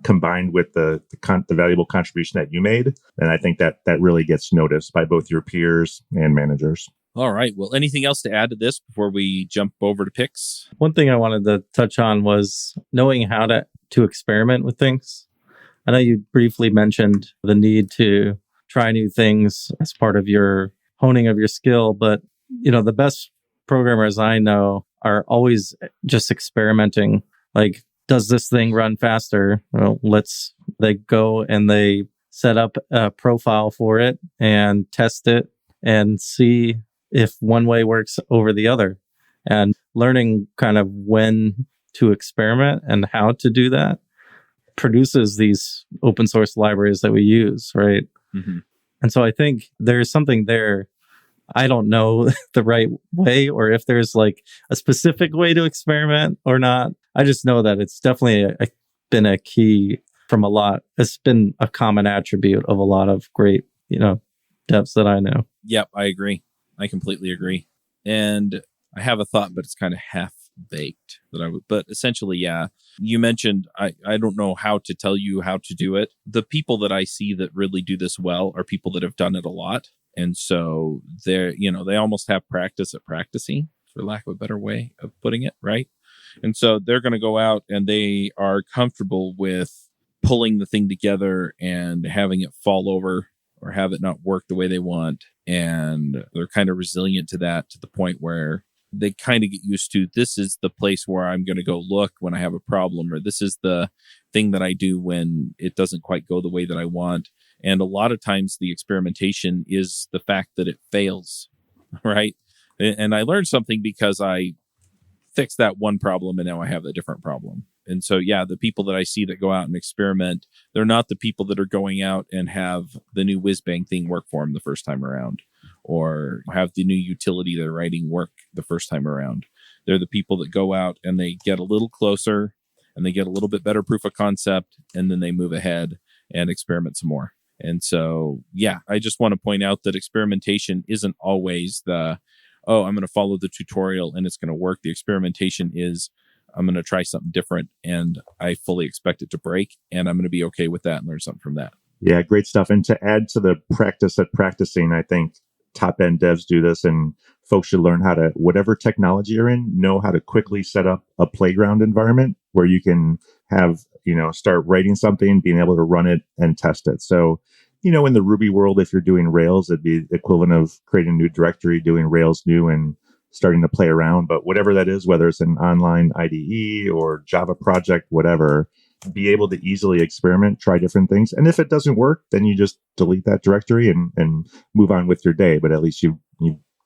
combined with the valuable contribution that you made, then I think that really gets noticed by both your peers and managers. All right. Well, anything else to add to this before we jump over to picks? One thing I wanted to touch on was knowing how to experiment with things. I know you briefly mentioned the need to try new things as part of your honing of your skill, but the best programmers I know are always just experimenting. Like, does this thing run faster? Well, they go and they set up a profile for it and test it and see if one way works over the other, and learning kind of when to experiment and how to do that produces these open source libraries that we use, right? Mm-hmm. And so I think there's something there. I don't know the right way, or if there's like a specific way to experiment or not. I just know that it's definitely been a key from a lot. It's been a common attribute of a lot of great, devs that I know. Yep, I agree. I completely agree. And I have a thought, but it's kind of half-baked. But essentially, yeah, you mentioned, I don't know how to tell you how to do it. The people that I see that really do this well are people that have done it a lot. And so they almost have practice at practicing, for lack of a better way of putting it, right? And so they're going to go out and they are comfortable with pulling the thing together and having it fall over or have it not work the way they want. And they're kind of resilient to that, to the point where they kind of get used to, this is the place where I'm going to go look when I have a problem, or this is the thing that I do when it doesn't quite go the way that I want. And a lot of times the experimentation is the fact that it fails, right? And I learned something because I fixed that one problem and now I have a different problem. And so, yeah, the people that I see that go out and experiment, they're not the people that are going out and have the new whiz-bang thing work for them the first time around, or have the new utility they're writing work the first time around. They're the people that go out and they get a little closer and they get a little bit better proof of concept, and then they move ahead and experiment some more. And so, yeah, I just want to point out that experimentation isn't always I'm going to follow the tutorial and it's going to work. The experimentation is, I'm going to try something different and I fully expect it to break, and I'm going to be okay with that and learn something from that. Yeah, great stuff. And to add to the practice at practicing, I think top end devs do this, and folks should learn how to, whatever technology you're in, know how to quickly set up a playground environment where you can have, start writing something, being able to run it and test it. So, in the Ruby world, if you're doing Rails, it'd be the equivalent of creating a new directory, doing Rails new and starting to play around. But whatever that is, whether it's an online IDE or Java project, whatever, be able to easily experiment, try different things. And if it doesn't work, then you just delete that directory and move on with your day. But at least you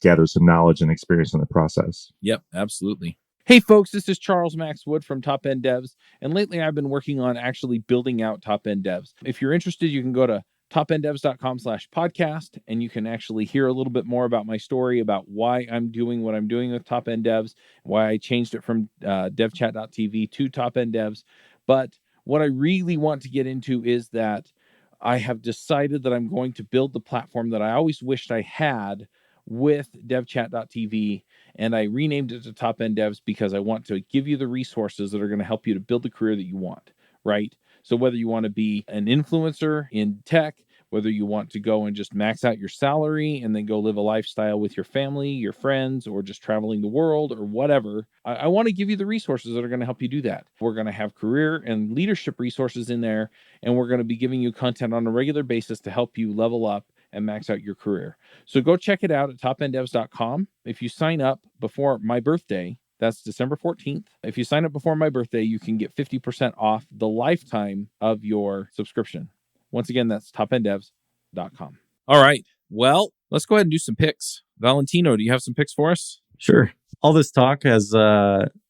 gather some knowledge and experience in the process. Yep, absolutely. Hey, folks, this is Charles Max Wood from Top End Devs. And lately I've been working on actually building out Top End Devs. If you're interested, you can go to topenddevs.com/podcast, and you can actually hear a little bit more about my story about why I'm doing what I'm doing with Top End Devs, why I changed it from devchat.tv to Top End Devs. But what I really want to get into is that I have decided that I'm going to build the platform that I always wished I had with devchat.tv, and I renamed it to Top End Devs because I want to give you the resources that are going to help you to build the career that you want, right? So whether you want to be an influencer in tech, whether you want to go and just max out your salary and then go live a lifestyle with your family, your friends, or just traveling the world or whatever, I want to give you the resources that are going to help you do that. We're going to have career and leadership resources in there, and we're going to be giving you content on a regular basis to help you level up and max out your career. So go check it out at topenddevs.com. If you sign up before my birthday, that's December 14th. If you sign up before my birthday, you can get 50% off the lifetime of your subscription. Once again, that's topenddevs.com. All right. Well, let's go ahead and do some picks. Valentino, do you have some picks for us? Sure. All this talk has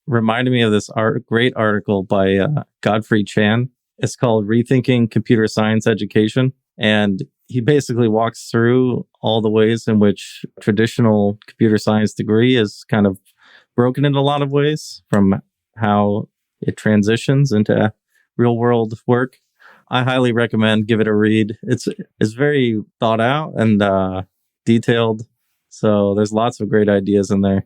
reminded me of this great article by Godfrey Chan. It's called Rethinking Computer Science Education. And he basically walks through all the ways in which traditional computer science degree is kind of broken in a lot of ways, from how it transitions into real world work. I highly recommend give it a read. It's very thought out and detailed. So there's lots of great ideas in there.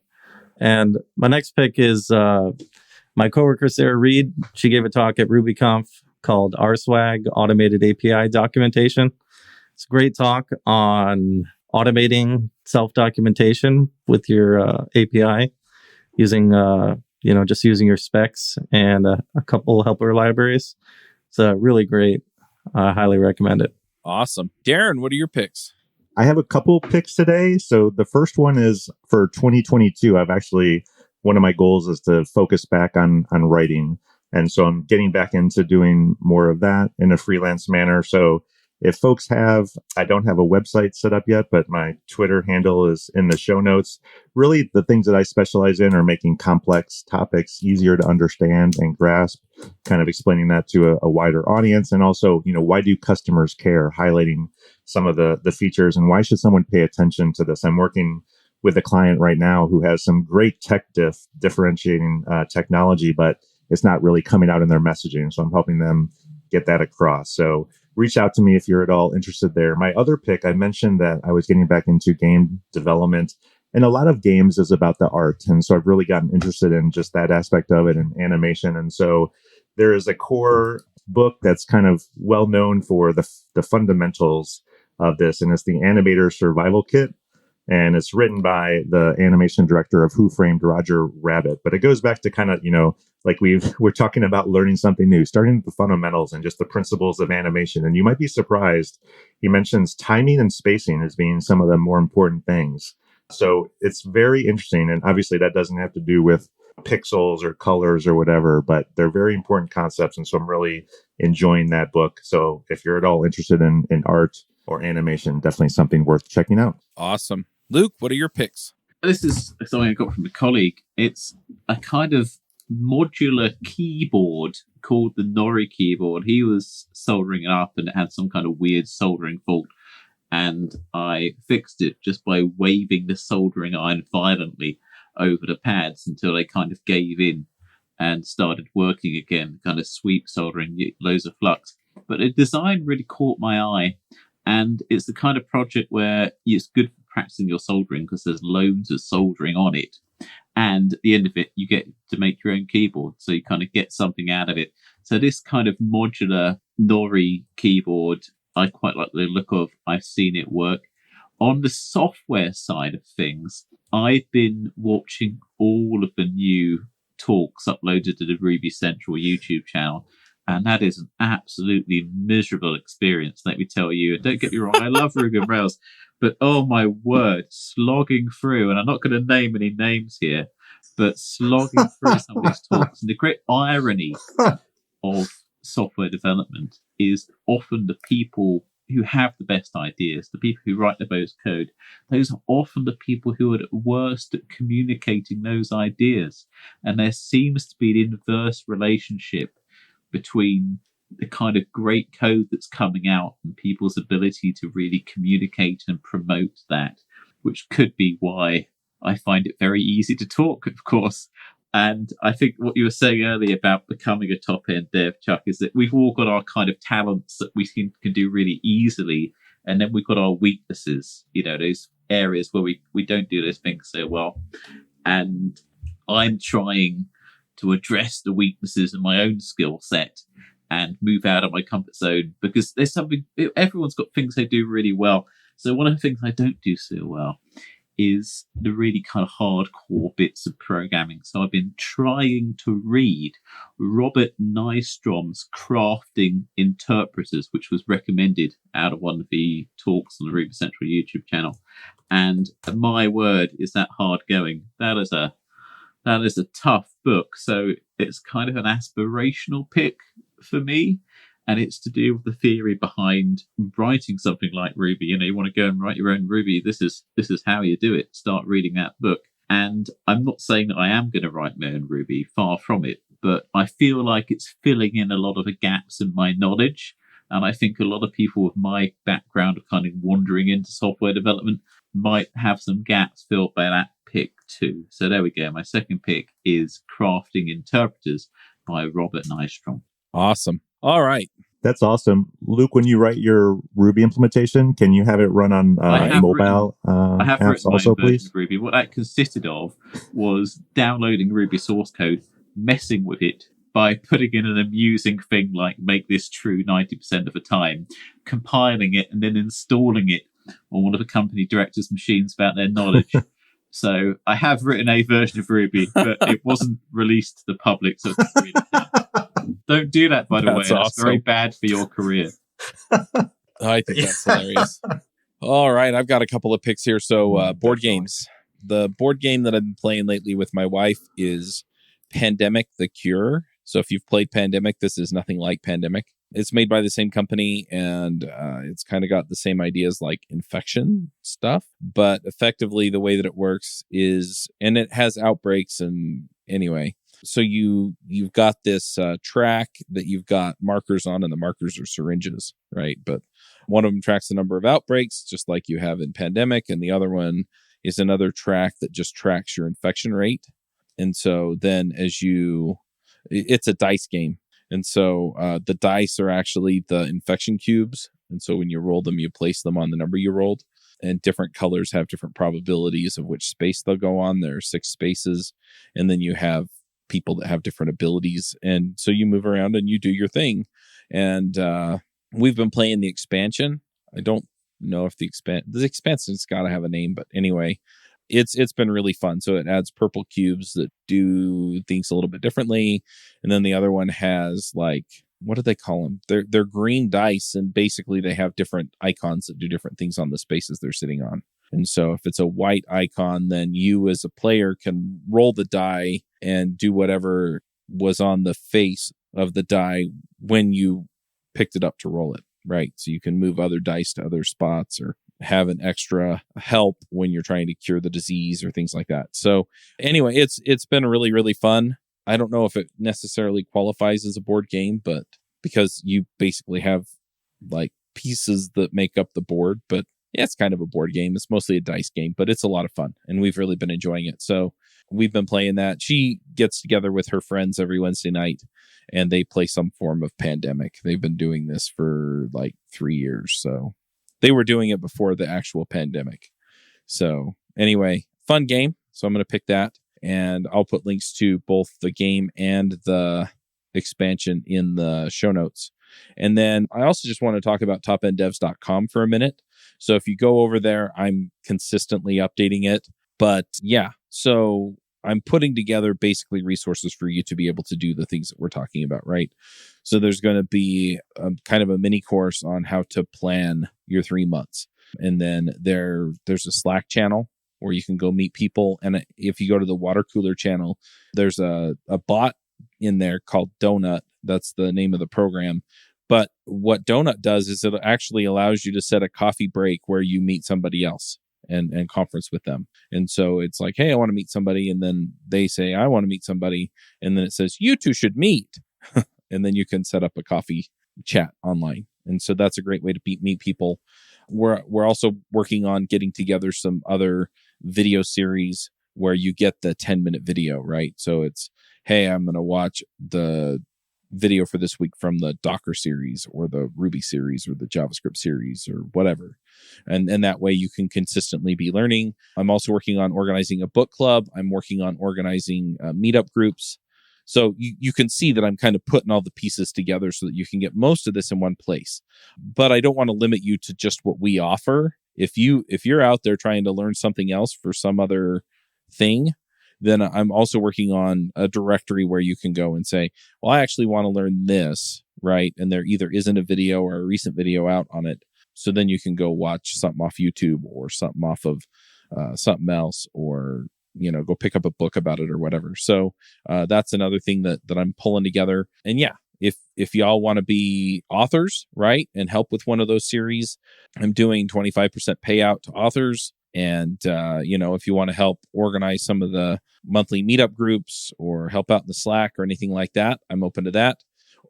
And my next pick is my coworker, Sarah Reed. She gave a talk at RubyConf called RSwag, Automated API Documentation. It's a great talk on automating self-documentation with your API using, just using your specs and a couple helper libraries. It's really great. I highly recommend it. Awesome. Darren, what are your picks? I have a couple picks today. So the first one is for 2022. One of my goals is to focus back on writing. And so I'm getting back into doing more of that in a freelance manner. So if folks I don't have a website set up yet, but my Twitter handle is in the show notes. Really, the things that I specialize in are making complex topics easier to understand and grasp, kind of explaining that to a wider audience. And also, why do customers care? Highlighting some of the features and why should someone pay attention to this? I'm working with a client right now who has some great tech differentiating technology, but it's not really coming out in their messaging. So I'm helping them get that across. So reach out to me if you're at all interested there. My other pick, I mentioned that I was getting back into game development, and a lot of games is about the art. And so I've really gotten interested in just that aspect of it and animation. And so there is a core book that's kind of well known for the fundamentals of this, and it's the Animator Survival Kit. And it's written by the animation director of Who Framed Roger Rabbit. But it goes back to kind of, like we're talking about learning something new, starting with the fundamentals and just the principles of animation. And you might be surprised. He mentions timing and spacing as being some of the more important things. So it's very interesting. And obviously that doesn't have to do with pixels or colors or whatever, but they're very important concepts. And so I'm really enjoying that book. So if you're at all interested in art or animation, definitely something worth checking out. Awesome. Luke, what are your picks? This is something I got from a colleague. It's a kind of modular keyboard called the Nori keyboard. He was soldering it up and it had some kind of weird soldering fault. And I fixed it just by waving the soldering iron violently over the pads until they kind of gave in and started working again, kind of sweep soldering, loads of flux. But the design really caught my eye. And it's the kind of project where it's good for practicing your soldering because there's loads of soldering on it. And at the end of it, you get to make your own keyboard. So you kind of get something out of it. So this kind of modular Nori keyboard, I quite like the look of. I've seen it work. On the software side of things, I've been watching all of the new talks uploaded to the Ruby Central YouTube channel. And that is an absolutely miserable experience, let me tell you. And don't get me wrong, I love Ruby on Rails, But oh my word, slogging through, and I'm not going to name any names here, but slogging through some of these talks. And the great irony of software development is often the people who have the best ideas, the people who write the most code, those are often the people who are at worst at communicating those ideas. And there seems to be an inverse relationship between the kind of great code that's coming out and people's ability to really communicate and promote that, which could be why I find it very easy to talk, of course. And I think what you were saying earlier about becoming a top-end dev, Chuck, is that we've all got our kind of talents that we can do really easily. And then we've got our weaknesses, those areas where we don't do those things so well. And I'm trying to address the weaknesses in my own skill set and move out of my comfort zone, because everyone's got things they do really well. So one of the things I don't do so well is the really kind of hardcore bits of programming. So I've been trying to read Robert Nystrom's Crafting Interpreters, which was recommended out of one of the talks on the Ruby Central YouTube channel. And my word, is that hard going. That is a tough book. So it's kind of an aspirational pick for me. And it's to do with the theory behind writing something like Ruby. You want to go and write your own Ruby. This is how you do it. Start reading that book. And I'm not saying that I am going to write my own Ruby, far from it. But I feel like it's filling in a lot of the gaps in my knowledge. And I think a lot of people with my background of kind of wandering into software development might have some gaps filled by that pick too. So there we go. My second pick is Crafting Interpreters by Robert Nystrom. Awesome. All right. That's awesome. Luke, when you write your Ruby implementation, can you have it run on mobile I have apps written my also, own version please? of Ruby. What that consisted of was downloading Ruby source code, messing with it by putting in an amusing thing like make this true 90% of the time, compiling it, and then installing it on one of the company directors' machines without their knowledge. So I have written a version of Ruby, but it wasn't released to the public, so it's really don't do that, by the way. Awesome. That's very bad for your career. I think that's hilarious. All right. I've got a couple of picks here. So board games. The board game that I've been playing lately with my wife is Pandemic: The Cure. So if you've played Pandemic, this is nothing like Pandemic. It's made by the same company, and it's kind of got the same ideas like Infection stuff. But effectively, the way that it works is, and it has outbreaks, and anyway. So you've got this track that you've got markers on, and the markers are syringes, right? But one of them tracks the number of outbreaks, just like you have in Pandemic, and the other one is another track that just tracks your infection rate. And so then it's a dice game. And so the dice are actually the infection cubes. And so when you roll them, you place them on the number you rolled. And different colors have different probabilities of which space they'll go on. There are 6 spaces. And then you have people that have different abilities. And so you move around and you do your thing. And we've been playing the expansion. I don't know if the expansion's got to have a name, but anyway, it's been really fun. So it adds purple cubes that do things a little bit differently. And then the other one has like, what do they call them? They're green dice, and basically they have different icons that do different things on the spaces they're sitting on. And so if it's a white icon, then you as a player can roll the die and do whatever was on the face of the die when you picked it up to roll it, right? So you can move other dice to other spots or have an extra help when you're trying to cure the disease or things like that. So anyway, it's been really, really fun. I don't know if it necessarily qualifies as a board game, but because you basically have like pieces that make up the board, but yeah, it's kind of a board game. It's mostly a dice game, but it's a lot of fun and we've really been enjoying it. So we've been playing that. She gets together with her friends every Wednesday night and they play some form of Pandemic. They've been doing this for like 3 years. So they were doing it before the actual pandemic. So anyway, fun game. So I'm going to pick that. And I'll put links to both the game and the expansion in the show notes. And then I also just want to talk about topenddevs.com for a minute. So if you go over there, I'm consistently updating it. But yeah, so I'm putting together basically resources for you to be able to do the things that we're talking about, right? So there's going to be kind of a mini course on how to plan your 3 months. And then there's a Slack channel where you can go meet people. And if you go to the water cooler channel, there's a bot in there called Donut. That's the name of the program. But what Donut does is it actually allows you to set a coffee break where you meet somebody else and conference with them. And so it's like, hey, I want to meet somebody. And then they say, I want to meet somebody. And then it says, you two should meet. And then you can set up a coffee chat online. And so that's a great way to meet people. We're also working on getting together some other video series where you get the 10-minute video, right? So it's, hey, I'm going to watch the video for this week from the Docker series or the Ruby series or the JavaScript series or whatever. And that way you can consistently be learning. I'm also working on organizing a book club. I'm working on organizing meetup groups. So you can see that I'm kind of putting all the pieces together so that you can get most of this in one place. But I don't want to limit you to just what we offer. If you're out there trying to learn something else for some other thing, then I'm also working on a directory where you can go and say, well, I actually want to learn this, right? And there either isn't a video or a recent video out on it. So then you can go watch something off YouTube or something off of something else, or go pick up a book about it or whatever. So that's another thing that I'm pulling together. And yeah, if y'all want to be authors, right, and help with one of those series, I'm doing 25% payout to authors. And, if you want to help organize some of the monthly meetup groups or help out in the Slack or anything like that, I'm open to that.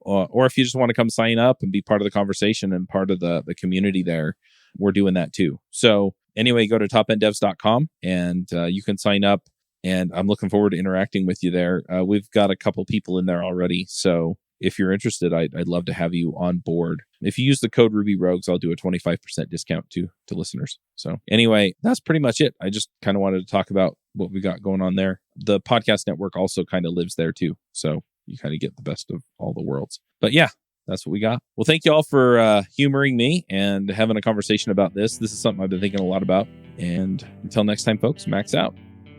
Or if you just want to come sign up and be part of the conversation and part of the community there, we're doing that too. So anyway, go to topenddevs.com and you can sign up. And I'm looking forward to interacting with you there. We've got a couple people in there already. So if you're interested, I'd love to have you on board. If you use the code Ruby Rogues, I'll do a 25% discount to listeners. So anyway, that's pretty much it. I just kind of wanted to talk about what we got going on there. The podcast network also kind of lives there too. So you kind of get the best of all the worlds. But yeah, that's what we got. Well, thank you all for humoring me and having a conversation about this. This is something I've been thinking a lot about. And until next time, folks, Max out.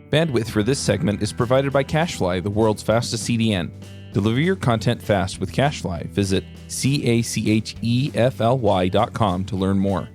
Bandwidth for this segment is provided by CacheFly, the world's fastest CDN. Deliver your content fast with CacheFly. Visit CacheFly.com to learn more.